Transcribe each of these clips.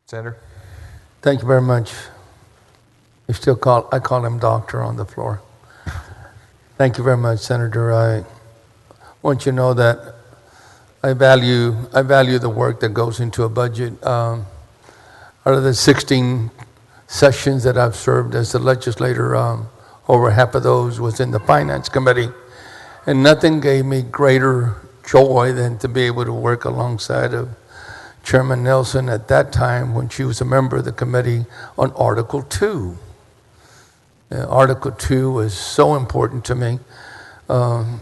Senator? Thank you very much. I call him doctor on the floor. Thank you very much, Senator. I want you to know that I value the work that goes into a budget. Out of the 16 sessions that I've served as a legislator, over half of those was in the Finance Committee. And nothing gave me greater joy than to be able to work alongside of Chairman Nelson at that time when she was a member of the committee on Article 2. Article 2 was so important to me. And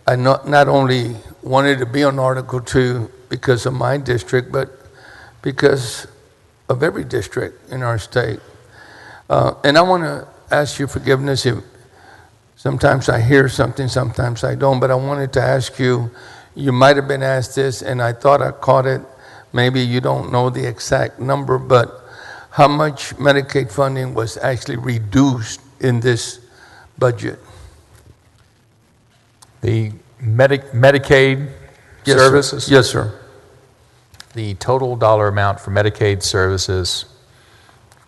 I not only wanted to be on Article 2 because of my district, but because of every district in our state. And I want to ask you forgiveness if sometimes I hear something, sometimes I don't, but I wanted to ask you, you might have been asked this, and I thought I caught it. Maybe you don't know the exact number, but how much Medicaid funding was actually reduced in this budget? The Medicaid Yes, services? Sir. Yes, sir. The total dollar amount for Medicaid services,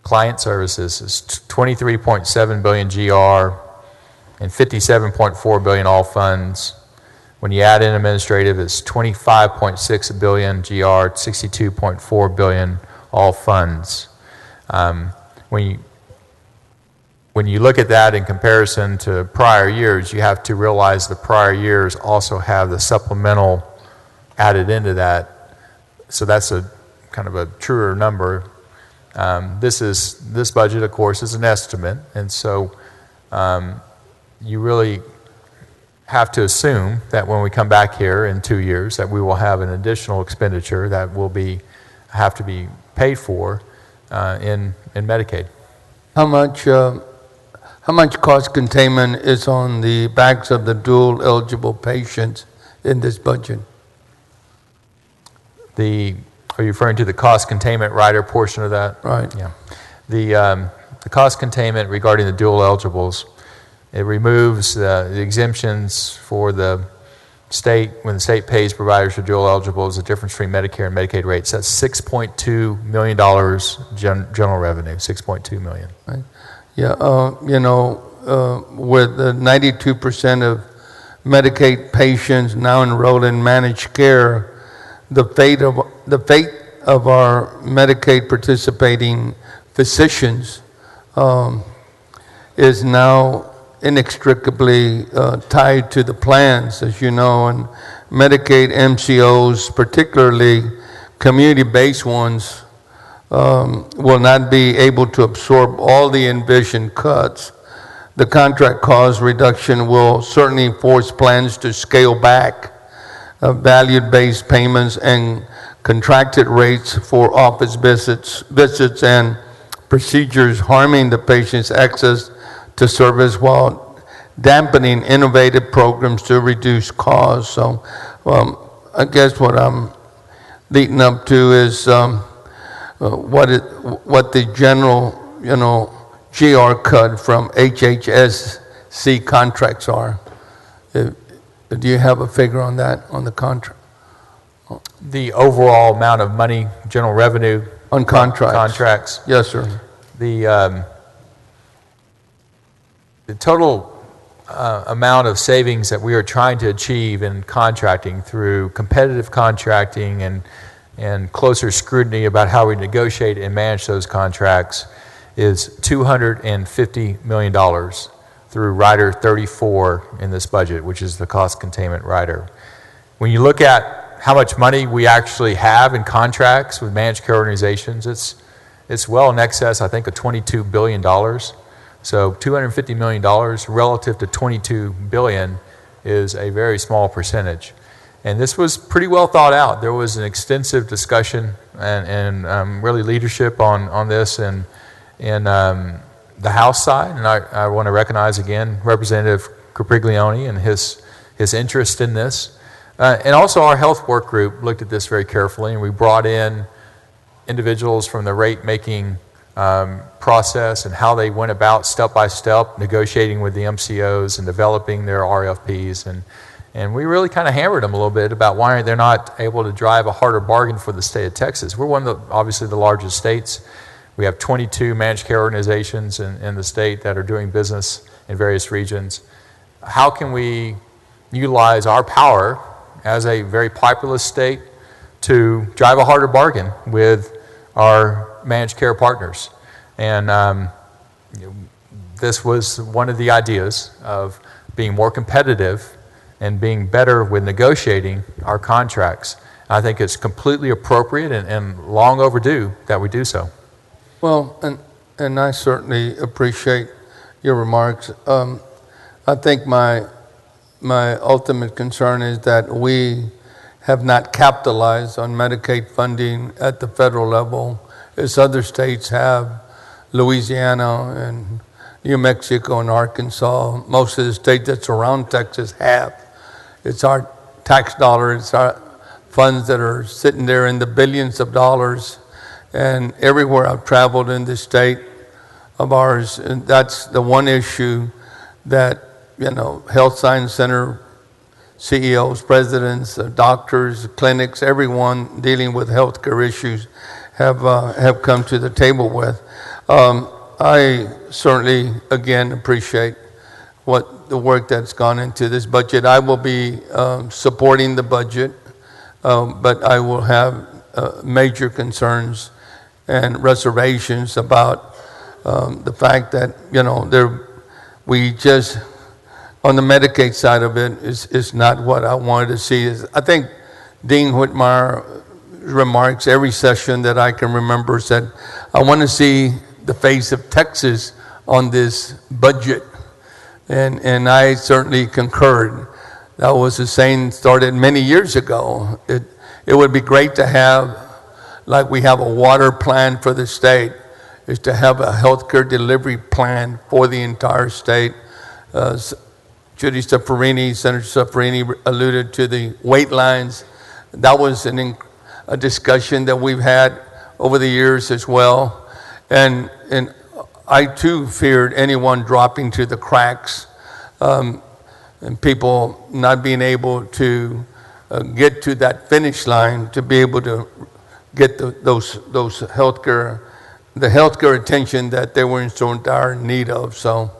client services, is 23.7 billion GR and 57.4 billion all funds. When you add in administrative, it's 25.6 billion GR, 62.4 billion all funds. When you look at that in comparison to prior years, you have to realize the prior years also have the supplemental added into that. So that's a kind of a truer number. This budget, of course, is an estimate, and so you really have to assume that when we come back here in 2 years that we will have an additional expenditure that will have to be paid for in Medicaid. How much cost containment is on the backs of the dual eligible patients in this budget? Are you referring to the cost containment rider portion of that? Right. Yeah. The cost containment regarding the dual eligibles, it removes the exemptions for the state. When the state pays providers for dual eligibles, the difference between Medicare and Medicaid rates, that's $6.2 million general revenue, $6.2 million. Right. Yeah, with the 92% of Medicaid patients now enrolled in managed care, the fate of our Medicaid participating physicians is now inextricably tied to the plans, as you know, and Medicaid MCOs, particularly community-based ones, will not be able to absorb all the envisioned cuts. The contract cost reduction will certainly force plans to scale back value-based payments and contracted rates for office visits and procedures, harming the patient's access to service while dampening innovative programs to reduce costs. So I guess what I'm leading up to is what the general, GR cut from HHSC contracts are. Do you have a figure on that, on the contract? The overall amount of money, general revenue On contracts? Contracts. Yes, sir. The total amount of savings that we are trying to achieve in contracting through competitive contracting and closer scrutiny about how we negotiate and manage those contracts is $250 million through Rider 34 in this budget, which is the cost containment rider. When you look at how much money we actually have in contracts with managed care organizations, it's well in excess, I think, of $22 billion. So $250 million relative to $22 billion is a very small percentage. And this was pretty well thought out. There was an extensive discussion and really leadership on this in the House side. And I want to recognize again Representative Capriglione and his interest in this. And also our health work group looked at this very carefully, and we brought in individuals from the rate-making process and how they went about step-by-step negotiating with the MCOs and developing their RFPs. And we really kind of hammered them a little bit about why they're not able to drive a harder bargain for the state of Texas. We're one of the, obviously the largest states. We have 22 managed care organizations in the state that are doing business in various regions. How can we utilize our power as a very populous state to drive a harder bargain with our managed care partners? And this was one of the ideas of being more competitive and being better with negotiating our contracts. I think it's completely appropriate and long overdue that we do so. Well, and I certainly appreciate your remarks. I think my ultimate concern is that we have not capitalized on Medicaid funding at the federal level as other states have. Louisiana and New Mexico and Arkansas, most of the states that surround Texas have. It's our tax dollars, it's our funds that are sitting there in the billions of dollars. And everywhere I've traveled in this state of ours, and that's the one issue that, health science center CEOs, presidents, doctors, clinics, everyone dealing with healthcare issues have come to the table with. I certainly, again, appreciate the work that's gone into this budget. I will be supporting the budget, but I will have major concerns and reservations about the fact that, we just, on the Medicaid side of it, is not what I wanted to see. I think Dean Whitmire's remarks every session that I can remember said, I want to see the face of Texas on this budget. And I certainly concurred. That was a saying started many years ago. It would be great to have, like we have a water plan for the state, is to have a healthcare delivery plan for the entire state. Senator Saffarini alluded to the wait lines. That was a discussion that we've had over the years as well. And I too feared anyone dropping through the cracks and people not being able to get to that finish line to be able to get those healthcare attention that they were in so dire need of. So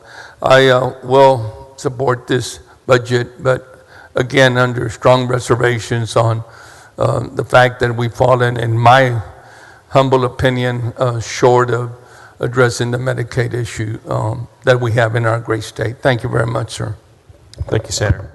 I will support this budget, but again under strong reservations on the fact that we've fallen, in my humble opinion, short of addressing the Medicaid issue that we have in our great state. Thank you very much, sir. Thank you, Senator.